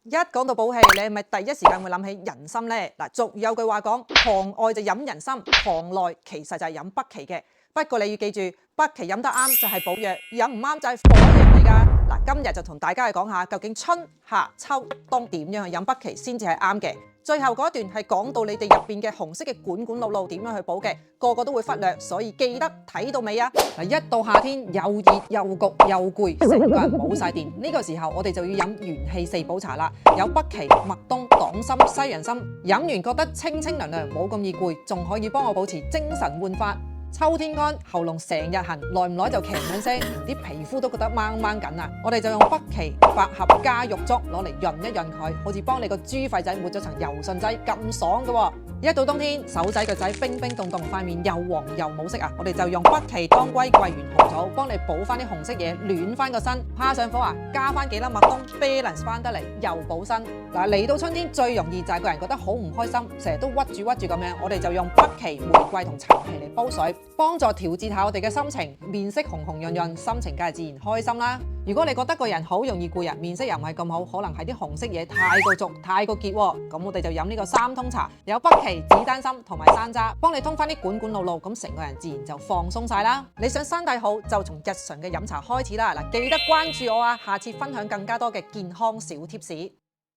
一講到補氣，你係咪第一時間會諗起人參呢？嗱，俗有句話講，行外就飲人參，行內其實就係飲北芪嘅。不過你要記住，北芪飲得啱就係補藥，飲唔啱就係火藥嚟㗎。嗱，今日就同大家去講下，究竟春夏秋冬點樣去飲北芪先至係啱嘅。最後嗰段係講到你哋入邊嘅紅色嘅管管路路點樣去補嘅，個個都會忽略，所以記得睇到尾啊！嗱，一到夏天又熱又焗又攰，成個人冇晒電，呢個時候我哋就要飲元氣四補茶啦，有北芪、麥冬、黨參、西洋參，飲完覺得清清涼涼，冇咁易攰，仲可以幫我保持精神煥發。秋天乾，喉嚨成日痕，耐唔耐就咳兩聲，連啲皮膚都覺得掹掹緊啊！我哋就用北芪、百合加玉竹攞嚟潤一潤佢，好似幫你個豬肺仔抹咗層柔順劑咁爽㗎喎！一到冬天，手仔腳仔冰冰凍凍，塊面又黃又冇色啊！我哋就用北芪、當歸、桂圓、紅棗幫你補翻啲紅色嘢，暖翻個身。怕上火啊，加翻幾粒麥冬 balance 翻得嚟，又補身。嗱，嚟到春天最容易就係個人覺得好唔開心，成日都屈住咁樣，我哋就用北芪、玫瑰同陳皮嚟煲水，幫助調節下我哋嘅心情，面色紅紅潤潤，心情梗係自然開心啦。如果你覺得個人好容易攰人，面色又唔係咁好，可能係啲紅色嘢太過足、太過結喎，咁我哋就飲呢個三通茶，有北芪、子丹參同埋山楂，幫你通翻啲管管路路，咁成個人自然就放鬆晒啦。你想身體好，就從日常嘅飲茶開始啦。嗱，記得關注我啊，下次分享更加多嘅健康小貼士。